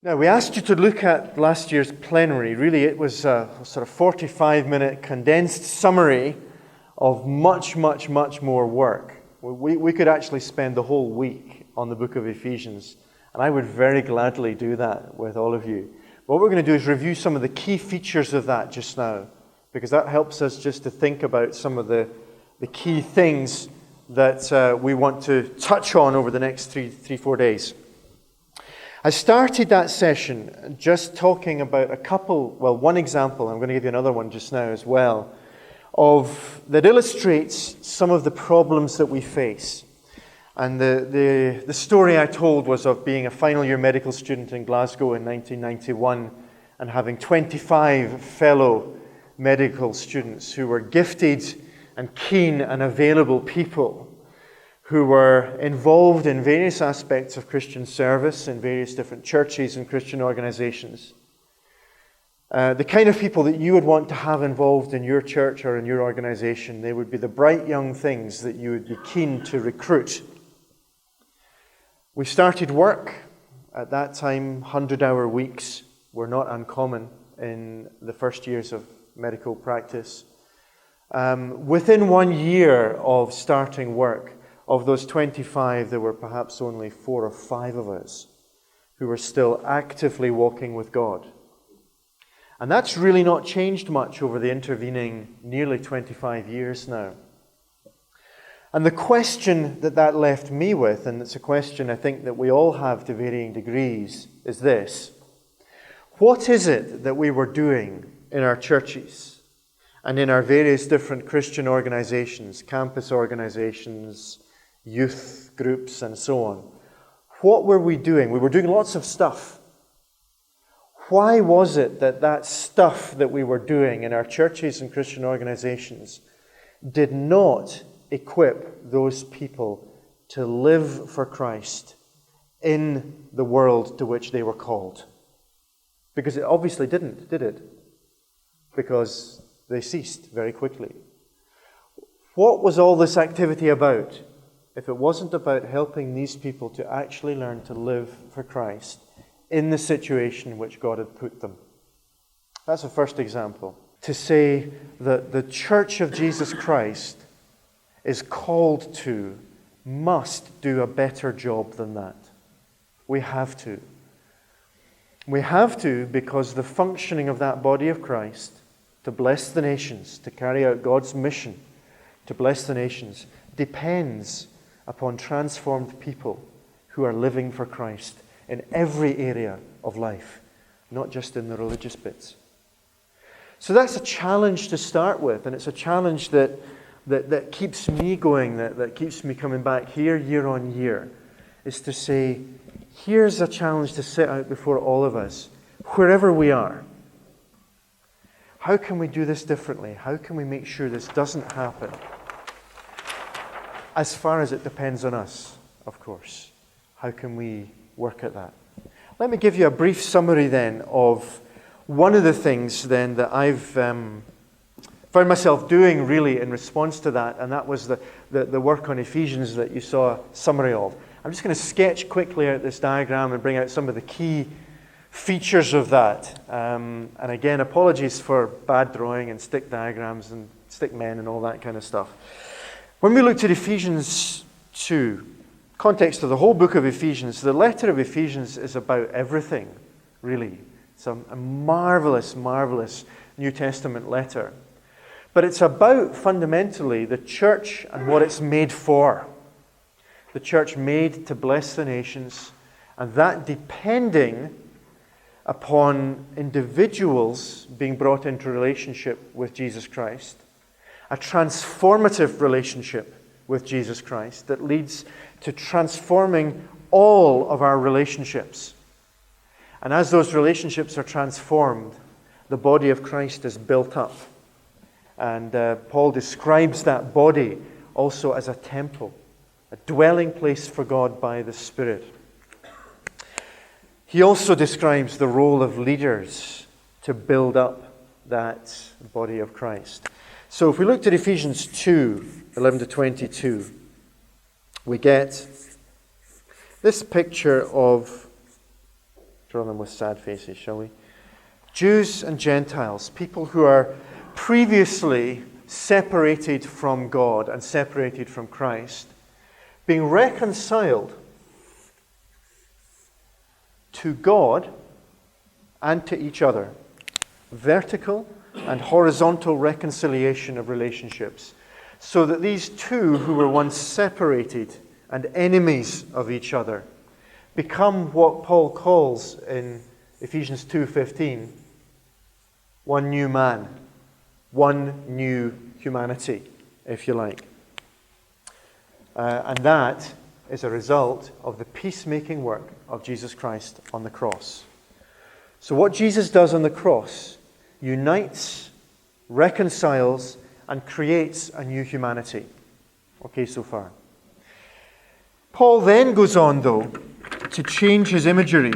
Now, we asked you to look at last year's plenary. Really, it was a sort of 45-minute condensed summary of much more work. We could actually spend the whole week on the book of Ephesians, and I would very gladly do that with all of you. What we're going to do is review some of the key features of that just now, because that helps us just to think about some of the key things that we want to touch on over the next 4 days. I started that session just talking about one example, I'm going to give you another one just now as well, that illustrates some of the problems that we face. And the story I told was of being a final year medical student in Glasgow in 1991 and having 25 fellow medical students who were gifted and keen and available people who were involved in various aspects of Christian service in various different churches and Christian organizations. The kind of people that you would want to have involved in your church or in your organization. They would be the bright young things that you would be keen to recruit. We started work. At that time, 100-hour weeks were not uncommon in the first years of medical practice. Within 1 year of starting work, of those 25, there were perhaps only 4 or 5 of us who were still actively walking with God. And that's really not changed much over the intervening nearly 25 years now. And the question that left me with, and it's a question I think that we all have to varying degrees, is this. What is it that we were doing in our churches and in our various different Christian organizations, campus organizations, youth groups, and so on? What were we doing? We were doing lots of stuff. Why was it that stuff that we were doing in our churches and Christian organizations did not equip those people to live for Christ in the world to which they were called? Because it obviously didn't, did it? Because they ceased very quickly. What was all this activity about if it wasn't about helping these people to actually learn to live for Christ in the situation in which God had put them? That's the first example. To say that the Church of Jesus Christ is called to, must do a better job than that. We have to. We have to because the functioning of that body of Christ to bless the nations, to carry out God's mission, to bless the nations, depends upon transformed people who are living for Christ in every area of life, not just in the religious bits. So that's a challenge to start with, and it's a challenge that keeps me going, that keeps me coming back here year on year, is to say, here's a challenge to set out before all of us, wherever we are. How can we do this differently? How can we make sure this doesn't happen? As far as it depends on us, of course. How can we work at that? Let me give you a brief summary then of one of the things then that I've found myself doing really in response to that, and that was the work on Ephesians that you saw a summary of. I'm just going to sketch quickly out this diagram and bring out some of the key features of that. And again, apologies for bad drawing and stick diagrams and stick men and all that kind of stuff. When we looked at Ephesians 2, context of the whole book of Ephesians, the letter of Ephesians is about everything, really. It's a marvelous New Testament letter. But it's about, fundamentally, the church and what it's made for. The church made to bless the nations, and that depending upon individuals being brought into relationship with Jesus Christ, a transformative relationship with Jesus Christ that leads to transforming all of our relationships. And as those relationships are transformed, the body of Christ is built up. And Paul describes that body also as a temple, a dwelling place for God by the Spirit. He also describes the role of leaders to build up that body of Christ. So if we looked at Ephesians 2, 11 to 22, we get this picture of Draw them with sad faces, shall we? Jews and Gentiles, people who are previously separated from God and separated from Christ, being reconciled to God and to each other. Vertical and horizontal reconciliation of relationships, so that these two who were once separated and enemies of each other become what Paul calls in Ephesians 2:15, one new man, one new humanity, if you like. And that is a result of the peacemaking work of Jesus Christ on the cross. So what Jesus does on the cross unites, reconciles, and creates a new humanity. Okay, so far. Paul then goes on, though, to change his imagery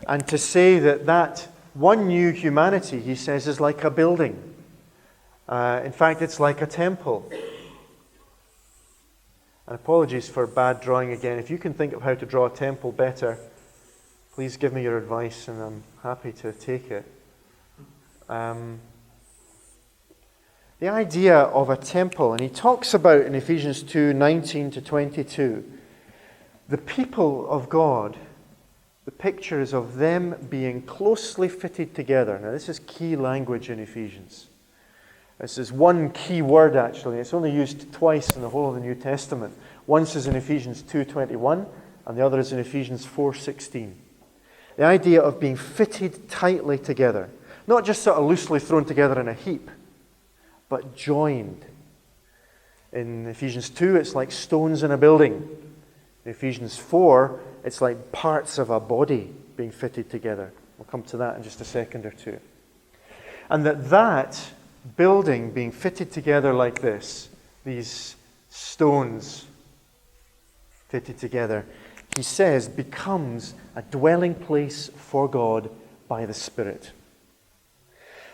and to say that one new humanity, he says, is like a building. In fact, it's like a temple. And apologies for bad drawing again. If you can think of how to draw a temple better, please give me your advice and I'm happy to take it. The idea of a temple, and he talks about in Ephesians 2:19 to 22, the people of God, the picture is of them being closely fitted together. Now this is key language in Ephesians. This is one key word actually. It's only used twice in the whole of the New Testament. Once is in Ephesians 2:21 and the other is in Ephesians 4:16. The idea of being fitted tightly together. Not just sort of loosely thrown together in a heap, but joined. In Ephesians 2, it's like stones in a building. In Ephesians 4, it's like parts of a body being fitted together. We'll come to that in just a second or two. And that building being fitted together like this, these stones fitted together, he says, becomes a dwelling place for God by the Spirit.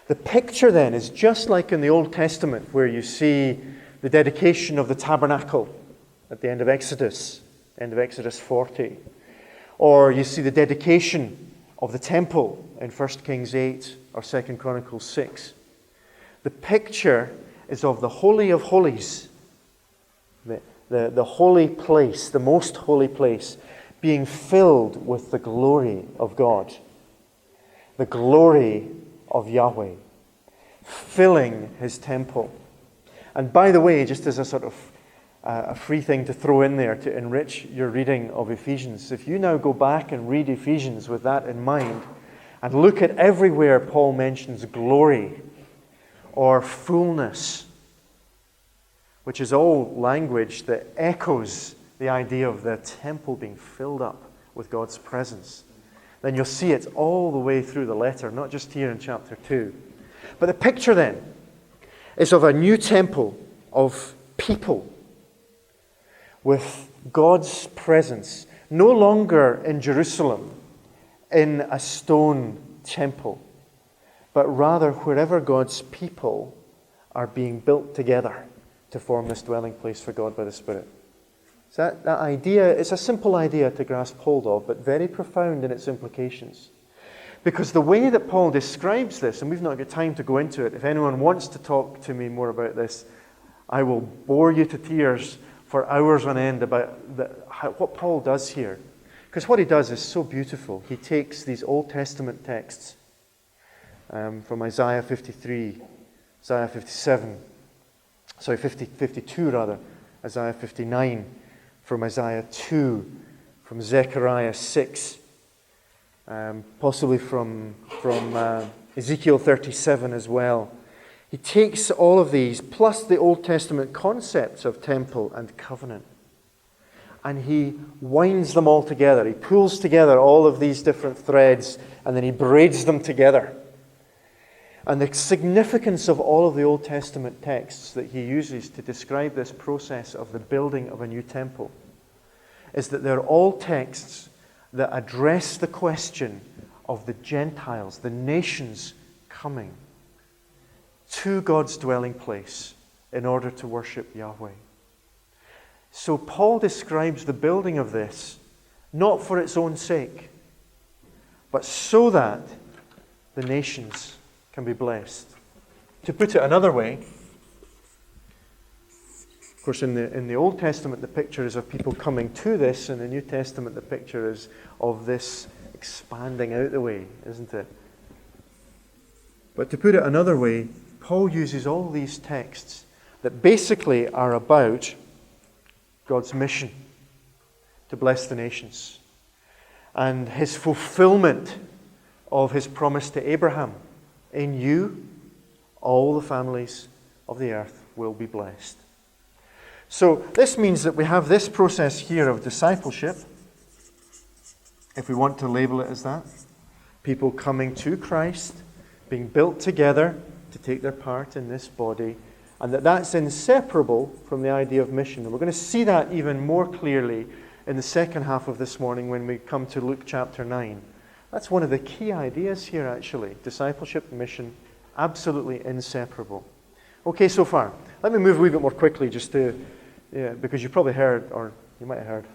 The picture then is just like in the Old Testament where you see the dedication of the tabernacle at the end of Exodus 40. Or you see the dedication of the temple in 1 Kings 8 or 2 Chronicles 6. The picture is of the Holy of Holies, the holy place, the most holy place, being filled with the glory of God, the glory of Yahweh, filling his temple. And by the way, just as a sort of a free thing to throw in there to enrich your reading of Ephesians, if you now go back and read Ephesians with that in mind, and look at everywhere Paul mentions glory or fullness, which is all language that echoes the idea of the temple being filled up with God's presence, then you'll see it all the way through the letter, not just here in chapter 2. But the picture then is of a new temple of people with God's presence, no longer in Jerusalem, in a stone temple, but rather wherever God's people are being built together to form this dwelling place for God by the Spirit. So that idea, it's a simple idea to grasp hold of, but very profound in its implications. Because the way that Paul describes this, and we've not got time to go into it, if anyone wants to talk to me more about this, I will bore you to tears for hours on end about what Paul does here. Because what he does is so beautiful. He takes these Old Testament texts from Isaiah 53, Isaiah 57, 52 rather, Isaiah 59, from Isaiah 2, from Zechariah 6, possibly from Ezekiel 37 as well. He takes all of these, plus the Old Testament concepts of temple and covenant, and he winds them all together. He pulls together all of these different threads, and then he braids them together. And the significance of all of the Old Testament texts that he uses to describe this process of the building of a new temple is that they're all texts that address the question of the Gentiles, the nations coming to God's dwelling place in order to worship Yahweh. So Paul describes the building of this not for its own sake. but so that the nations can be blessed. To put it another way, of course, in the Old Testament, the picture is of people coming to this. In the New Testament, the picture is of this expanding out the way, isn't it? But to put it another way, Paul uses all these texts that basically are about God's mission to bless the nations and his fulfillment of his promise to Abraham. In you, all the families of the earth will be blessed. So this means that we have this process here of discipleship, if we want to label it as that. People coming to Christ, being built together to take their part in this body, and that's inseparable from the idea of mission. And we're going to see that even more clearly in the second half of this morning when we come to Luke chapter 9. That's one of the key ideas here, actually. Discipleship and mission, absolutely inseparable. Okay, so far. Let me move a wee bit more quickly just to, because you probably heard, or you might have heard,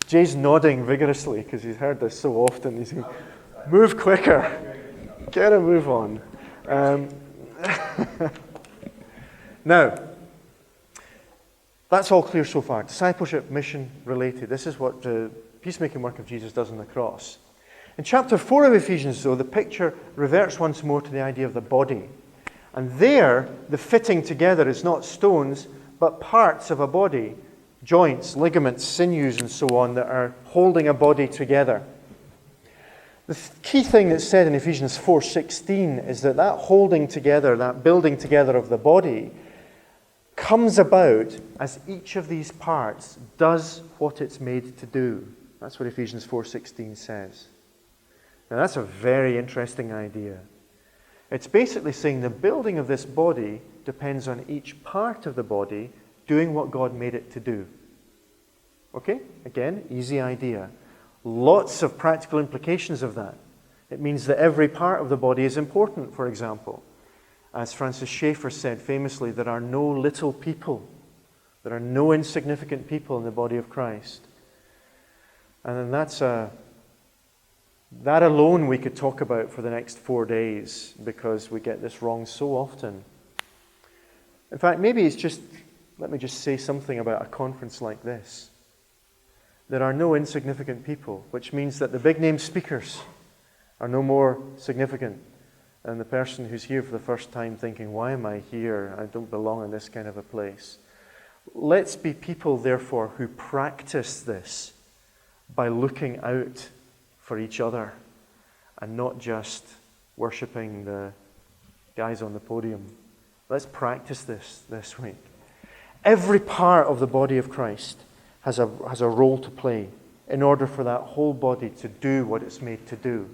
Jay's nodding vigorously because he's heard this so often. He's saying, move quicker. Get a move on. Now, that's all clear so far. Discipleship, mission related. This is what the peacemaking work of Jesus does on the cross. In chapter 4 of Ephesians, though, the picture reverts once more to the idea of the body. And there, the fitting together is not stones, but parts of a body. Joints, ligaments, sinews, and so on that are holding a body together. The key thing that's said in Ephesians 4:16 is that holding together, that building together of the body, comes about as each of these parts does what it's made to do. That's what Ephesians 4:16 says. Now that's a very interesting idea. It's basically saying the building of this body depends on each part of the body doing what God made it to do. Okay? Again, easy idea. Lots of practical implications of that. It means that every part of the body is important, for example. As Francis Schaeffer said famously, there are no little people. There are no insignificant people in the body of Christ. And then that alone we could talk about for the next 4 days because we get this wrong so often. In fact, maybe let me just say something about a conference like this. There are no insignificant people, which means that the big name speakers are no more significant than the person who's here for the first time thinking, why am I here? I don't belong in this kind of a place. Let's be people, therefore, who practice this by looking out for each other and not just worshipping the guys on the podium. Let's practice this week. Every part of the body of Christ has a role to play in order for that whole body to do what it's made to do.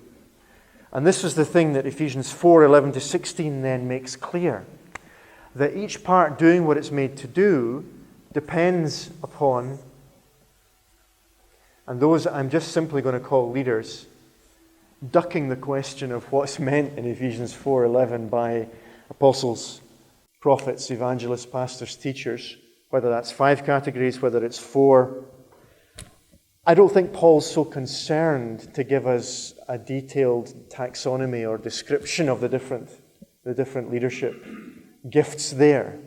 And this is the thing that Ephesians 4:11-16 then makes clear. That each part doing what it's made to do depends upon, and those I'm just simply going to call leaders, ducking the question of what's meant in Ephesians 4:11 by apostles, prophets, evangelists, pastors, teachers, whether that's 5 categories, whether it's 4. I don't think Paul's so concerned to give us a detailed taxonomy or description of the different leadership gifts there.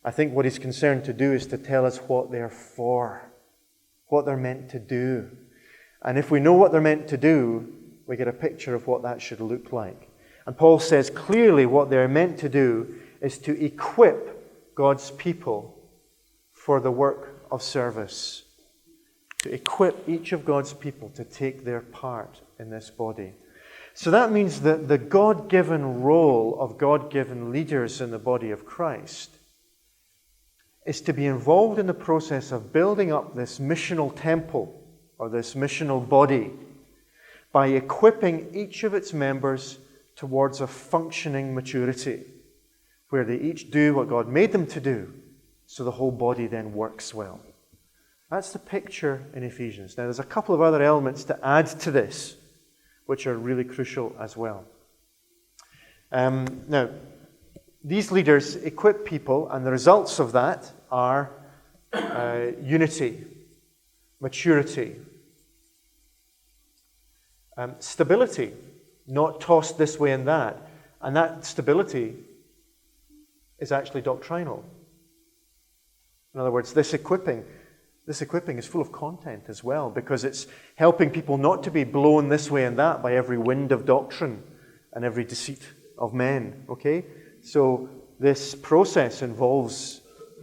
I think what he's concerned to do is to tell us what they're for, what they're meant to do. And if we know what they're meant to do, we get a picture of what that should look like. And Paul says clearly what they're meant to do is to equip God's people for the work of service. To equip each of God's people to take their part in this body. So that means that the God-given role of God-given leaders in the body of Christ is to be involved in the process of building up this missional temple or this missional body by equipping each of its members towards a functioning maturity where they each do what God made them to do so the whole body then works well. That's the picture in Ephesians. Now, there's a couple of other elements to add to this, which are really crucial as well. Now, these leaders equip people, and the results of that are unity, maturity. Stability, not tossed this way and that. And that stability is actually doctrinal. In other words, this equipping is full of content as well, because it's helping people not to be blown this way and that by every wind of doctrine and every deceit of men. Okay? So this process involves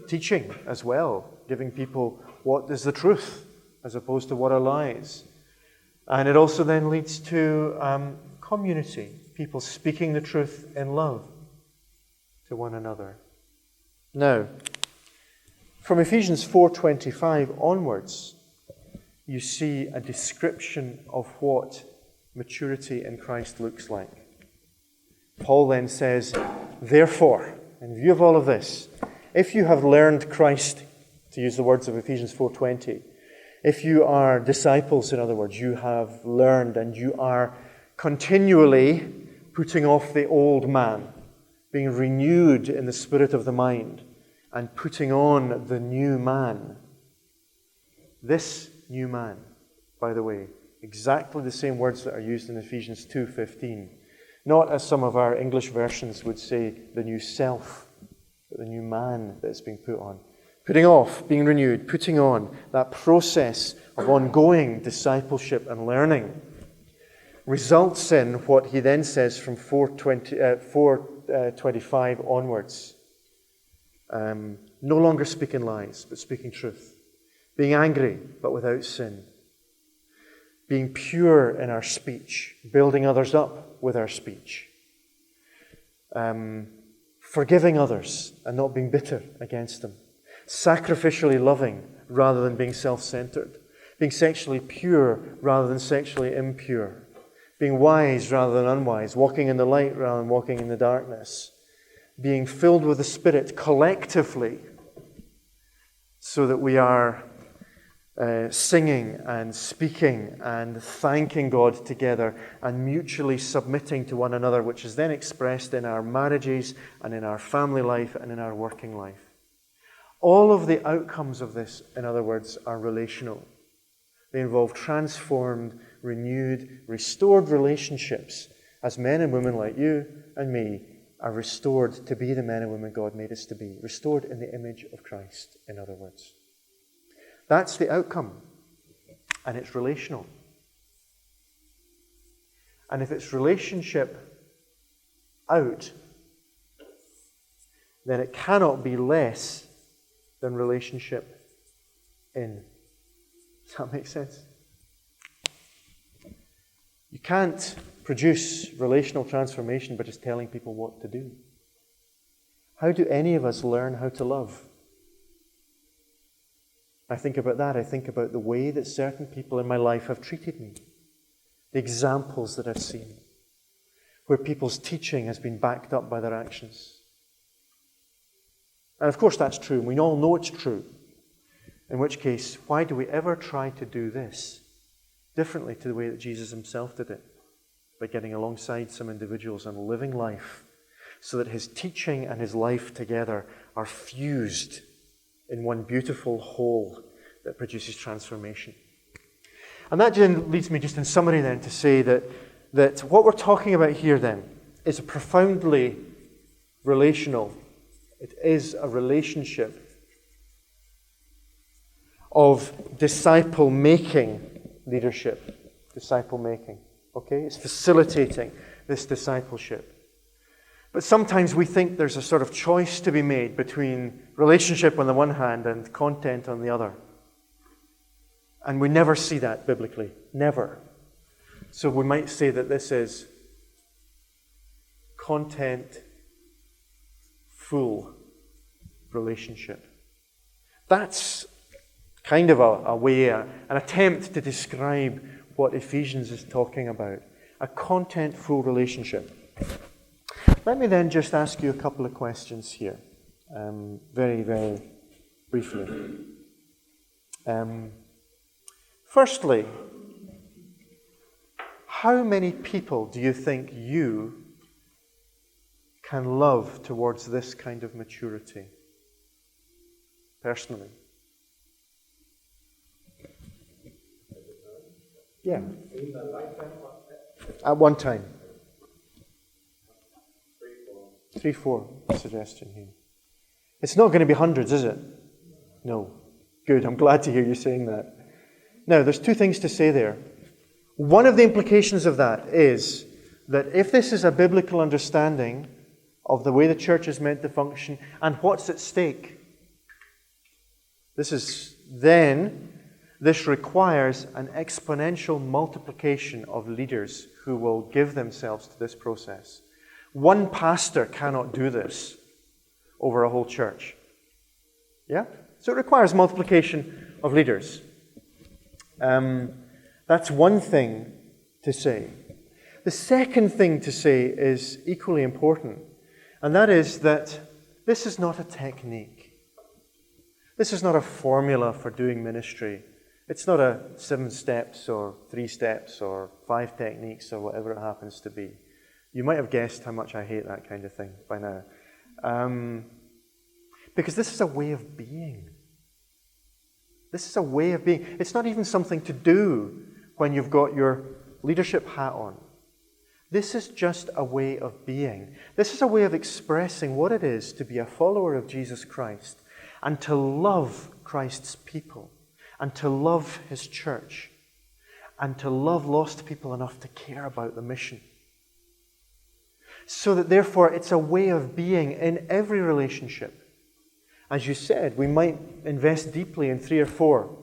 teaching as well, giving people what is the truth as opposed to what are lies. And it also then leads to community, people speaking the truth in love to one another. Now, from Ephesians 4:25 onwards, you see a description of what maturity in Christ looks like. Paul then says, therefore, in view of all of this, if you have learned Christ, to use the words of Ephesians 4:20, if you are disciples, in other words, you have learned and you are continually putting off the old man, being renewed in the spirit of the mind, and putting on the new man. This new man, by the way, exactly the same words that are used in Ephesians 2:15. Not as some of our English versions would say, the new self, but the new man that's being put on. Putting off, being renewed, putting on, that process of ongoing discipleship and learning results in what he then says from 4:25 onwards. No longer speaking lies, but speaking truth. Being angry, but without sin. Being pure in our speech, building others up with our speech. Forgiving others and not being bitter against them. Sacrificially loving rather than being self-centered. Being sexually pure rather than sexually impure. Being wise rather than unwise. Walking in the light rather than walking in the darkness. Being filled with the Spirit collectively so that we are singing and speaking and thanking God together and mutually submitting to one another, which is then expressed in our marriages and in our family life and in our working life. All of the outcomes of this, in other words, are relational. They involve transformed, renewed, restored relationships as men and women like you and me are restored to be the men and women God made us to be. Restored in the image of Christ, in other words. That's the outcome. And it's relational. And if it's relationship out, then it cannot be less than relationship in. Does that make sense? You can't produce relational transformation by just telling people what to do. How do any of us learn how to love? I think about that. I think about the way that certain people in my life have treated me. The examples that I've seen. Where people's teaching has been backed up by their actions. And of course that's true. And we all know it's true. In which case, why do we ever try to do this differently to the way that Jesus himself did it? By getting alongside some individuals and living life so that his teaching and his life together are fused in one beautiful whole that produces transformation. And that then leads me just in summary then to say that what we're talking about here then is a profoundly relational, it is a relationship of disciple-making leadership. Disciple-making. Okay? It's facilitating this discipleship. But sometimes we think there's a sort of choice to be made between relationship on the one hand and content on the other. And we never see that biblically. Never. So we might say that this is content-full relationship. That's kind of a way, an attempt to describe what Ephesians is talking about. A content-full relationship. Let me then just ask you a couple of questions here, very, very briefly. Firstly, how many people do you think you can love towards this kind of maturity? Personally. Yeah. In the lifetime at one time? 3, 4, suggestion here. It's not going to be hundreds, is it? No. Good, I'm glad to hear you saying that. Now, there's 2 things to say there. One of the implications of that is that if this is a biblical understanding of the way the church is meant to function and what's at stake, this requires an exponential multiplication of leaders who will give themselves to this process. One pastor cannot do this over a whole church. Yeah? So it requires multiplication of leaders. That's one thing to say. The second thing to say is equally important, and that is that this is not a technique. This is not a formula for doing ministry. It's not a 7 steps or 3 steps or 5 techniques or whatever it happens to be. You might have guessed how much I hate that kind of thing by now. Because this is a way of being. This is a way of being. It's not even something to do when you've got your leadership hat on. This is just a way of being. This is a way of expressing what it is to be a follower of Jesus Christ and to love Christ's people and to love His church and to love lost people enough to care about the mission. So that therefore it's a way of being in every relationship. As you said, we might invest deeply in 3 or 4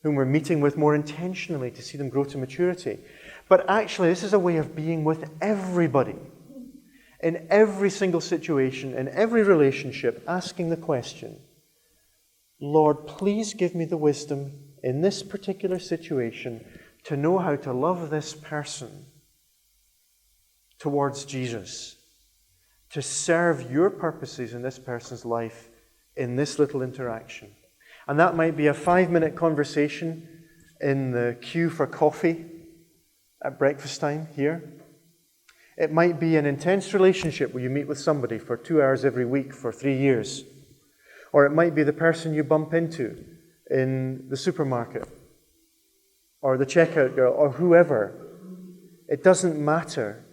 whom we're meeting with more intentionally to see them grow to maturity. But actually, this is a way of being with everybody. In every single situation, in every relationship, asking the question, Lord, please give me the wisdom in this particular situation to know how to love this person towards Jesus, to serve your purposes in this person's life in this little interaction. And that might be a 5-minute conversation in the queue for coffee at breakfast time here. It might be an intense relationship where you meet with somebody for 2 hours every week for 3 years. Or it might be the person you bump into in the supermarket or the checkout girl or whoever. It doesn't matter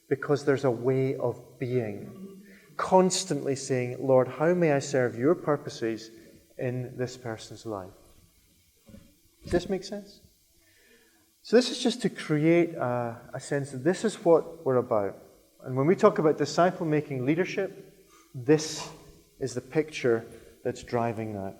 because there's a way of being. Constantly saying, Lord, how may I serve your purposes in this person's life? Does this make sense? So this is just to create a sense that this is what we're about. And when we talk about disciple-making leadership, this is the picture that's driving that.